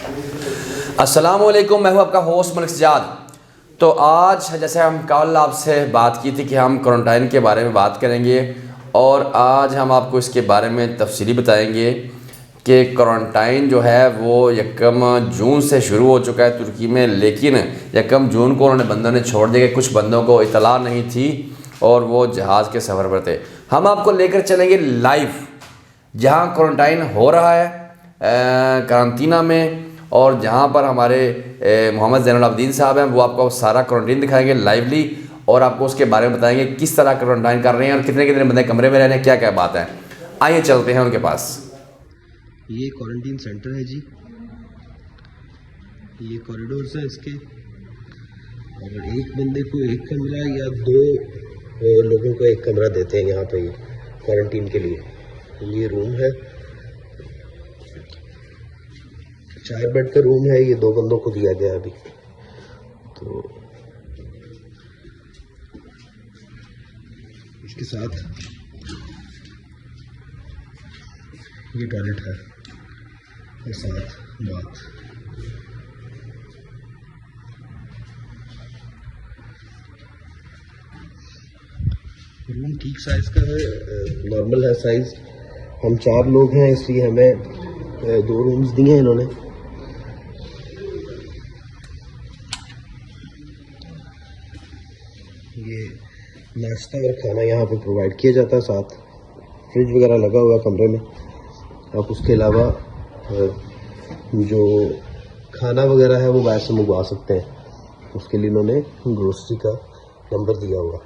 अस्सलाम वालेकुम, मैं हूं आपका होस्ट मलिक सजाद। तो आज जैसे हम कल आपसे बात की थी कि हम क्वारंटाइन के बारे में बात करेंगे और आज हम आपको इसके बारे में तफसीली बताएंगे कि क्वारंटाइन जो है वो 1 जून से शुरू हो चुका है तुर्की में, लेकिन 1 जून को उन्होंने बंदों ने छोड़ दिया कि कुछ बंदों को इतला नहीं थी और वो जहाज़ के सफ़र पर थे। हम आपको लेकर चलेंगे लाइव जहाँ क्वारंटाइन हो रहा है काrantina में, और जहाँ पर हमारे मोहम्मद ज़ैनुल आबिदीन साहब हैं वो आपको सारा क्वारंटाइन दिखाएंगे लाइवली और आपको उसके बारे में बताएंगे किस तरह क्वारंटाइन कर रहे हैं और कितने कितने बंदे कमरे में रह रहे हैं, क्या क्या बात है। आइए चलते हैं उनके पास। ये क्वारंटीन सेंटर है जी, ये कॉरिडोर्स हैं इसके, और एक बंदे को एक कमरा या 2 लोगों को एक कमरा देते हैं यहाँ पे क्वारंटीन के लिए। ये रूम है, 4 बेड का रूम है, ये 2 बंदों को दिया गया अभी। तो इसके साथ ये टॉयलेट है और साथ बाथ। रूम ठीक साइज का है, नॉर्मल है साइज। हम 4 लोग हैं इसलिए हमें 2 रूम्स दिए हैं इन्होंने। ये नाश्ता और खाना यहाँ पे प्रोवाइड किया जाता है, साथ फ्रिज वगैरह लगा हुआ है कमरे में। आप उसके अलावा जो खाना वगैरह है वो बाहर से मंगवा सकते हैं, उसके लिए इन्होंने ग्रोसरी का नंबर दिया हुआ।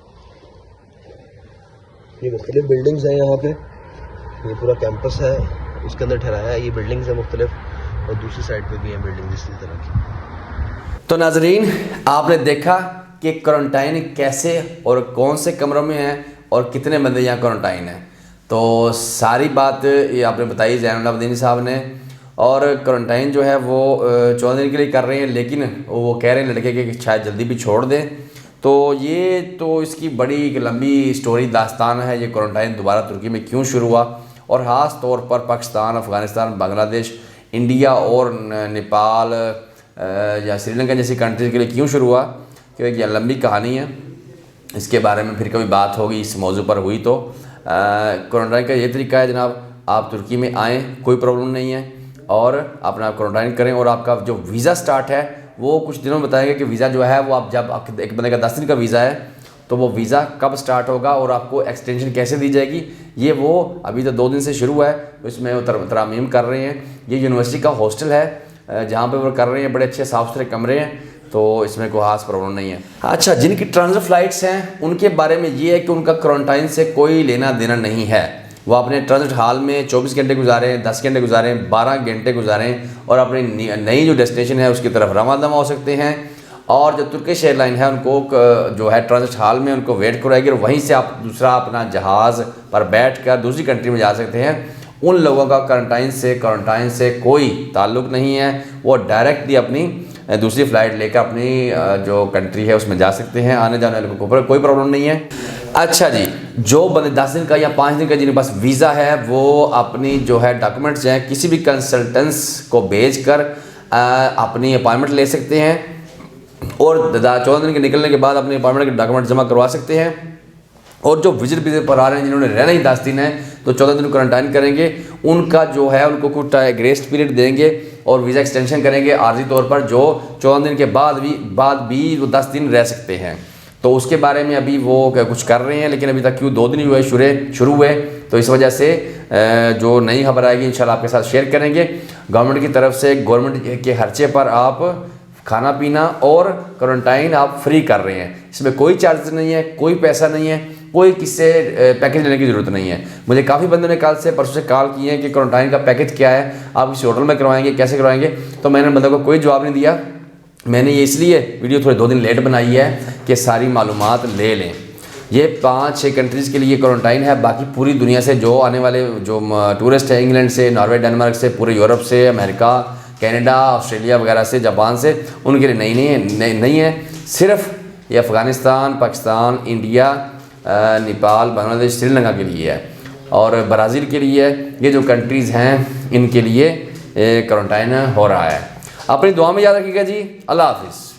ये मुख्तलिफ बिल्डिंग्स हैं यहाँ पे, ये पूरा कैंपस है, उसके अंदर ठहराया है। ये बिल्डिंग्स हैं मुख्तलिफ, और दूसरी साइड पे भी हैं बिल्डिंग इसी तरह की। तो नाजरीन, आपने देखा कि क्वारंटाइन कैसे और कौन से कमरों में है और कितने बंदे यहाँ क्वारंटाइन हैं। तो सारी बात ये आपने बताई ज़ैनुल आबिदीन साहब ने। और क्वारंटाइन जो है वो 14 दिन के लिए कर रहे हैं, लेकिन वो कह रहे हैं लड़के के शायद जल्दी भी छोड़ दें। तो ये तो इसकी बड़ी एक लंबी स्टोरी दास्तान है, ये क्वारंटाइन दोबारा तुर्की में क्यों शुरू हुआ और ख़ास तौर पर पाकिस्तान, अफ़गानिस्तान, बांग्लादेश, इंडिया और नेपाल या श्रीलंका जैसी कंट्रीज़ के लिए क्यों शुरू हुआ, क्योंकि यह लंबी कहानी है। इसके बारे में फिर कभी बात होगी, इस मौजू पर हुई तो। क्वारंटाइन का ये तरीका है जनाब, आप तुर्की में आएँ, कोई प्रॉब्लम नहीं है, और अपना क्वारंटाइन करें। और आपका जो वीज़ा स्टार्ट है वो कुछ दिनों में बताएंगे कि वीज़ा जो है वो आप जब एक बंदे का 10 दिन का वीज़ा है तो वो वीज़ा कब स्टार्ट होगा और आपको एक्सटेंशन कैसे दी जाएगी, ये वो अभी तो 2 दिन से शुरू है, तो इसमें वो तरमीम कर रहे हैं। ये यूनिवर्सिटी का हॉस्टल है जहाँ पे वो कर रहे हैं, बड़े अच्छे साफ़ सुथरे कमरे हैं, तो इसमें कोई खास प्रॉब्लम नहीं है। अच्छा, जिनकी ट्रांजिट फ़्लाइट्स हैं उनके बारे में ये है कि उनका क्वारंटाइन से कोई लेना देना नहीं है। वो अपने ट्रांजिट हॉल में 24 घंटे गुजारें, 10 घंटे गुजारें, 12 घंटे गुजारें और अपनी नई जो डेस्टिनेशन है उसकी तरफ रवाना दवा हो सकते हैं। और जो तुर्किश एयरलाइन है उनको जो है ट्रांजिट हॉल में उनको वेट कराएगी और वहीं से आप दूसरा अपना जहाज़ पर बैठ कर दूसरी कंट्री में जा सकते हैं। उन लोगों का क्वारंटाइन से कोई ताल्लुक़ नहीं है, वो डायरेक्टली अपनी दूसरी फ़्लाइट लेकर अपनी जो कंट्री है उसमें जा सकते हैं। आने जाने वाले को कोई प्रॉब्लम नहीं है। अच्छा जी, जो बंदे 10 दिन का या 5 दिन का जिनके पास वीज़ा है वो अपनी जो है डॉक्यूमेंट्स हैं किसी भी कंसल्टेंट्स को भेजकर अपनी अपॉइंटमेंट ले सकते हैं और 14 दिन के निकलने के बाद अपने अपॉइंटमेंट के डॉक्यूमेंट जमा करवा सकते हैं। और जो विजिट वीज़े पर आ रहे हैं जिन्होंने रहना ही 10 दिन है तो 14 दिन क्वारंटाइन करेंगे, उनका जो है उनको कुछ ग्रेस पीरियड देंगे और वीज़ा एक्सटेंशन करेंगे आर्जी तौर पर, जो 14 दिन के बाद भी वो 10 दिन रह सकते हैं। तो उसके बारे में अभी वो कुछ कर रहे हैं, लेकिन अभी तक क्यों 2 दिन ही हुए शुरू हुए, तो इस वजह से जो नई खबर आएगी इंशाल्लाह आपके साथ शेयर करेंगे। गवर्नमेंट की तरफ से गवर्नमेंट के खर्चे पर आप खाना पीना और क्वारंटाइन आप फ्री कर रहे हैं, इसमें कोई चार्ज नहीं है, कोई पैसा नहीं है, कोई किससे पैकेज लेने की ज़रूरत नहीं है। मुझे काफ़ी बंदों ने कल से परसों से कॉल किए हैं कि क्वारंटाइन का पैकेज क्या है, आप किसी होटल में करवाएंगे, कैसे करवाएंगे, तो मैंने बंदों को कोई जवाब नहीं दिया। मैंने ये इसलिए वीडियो थोड़े 2 दिन लेट बनाई है कि सारी मालूमात ले लें। ये 5-6 कंट्रीज़ के लिए क्वारंटाइन है, बाकी पूरी दुनिया से जो आने वाले जो टूरिस्ट है, इंग्लैंड से, नॉर्वे, डेनमार्क से, पूरे यूरोप से, अमेरिका, कनाडा, ऑस्ट्रेलिया वगैरह से, जापान से, उनके लिए नहीं है। सिर्फ ये अफ़गानिस्तान, पाकिस्तान, इंडिया, नेपाल, बांग्लादेश, श्रीलंका के लिए है और ब्राज़ील के लिए। ये जो कंट्रीज़ हैं इनके लिए क्वारंटाइन हो रहा है। अपनी दुआ में याद रखिएगा जी। अल्लाह हाफिज़।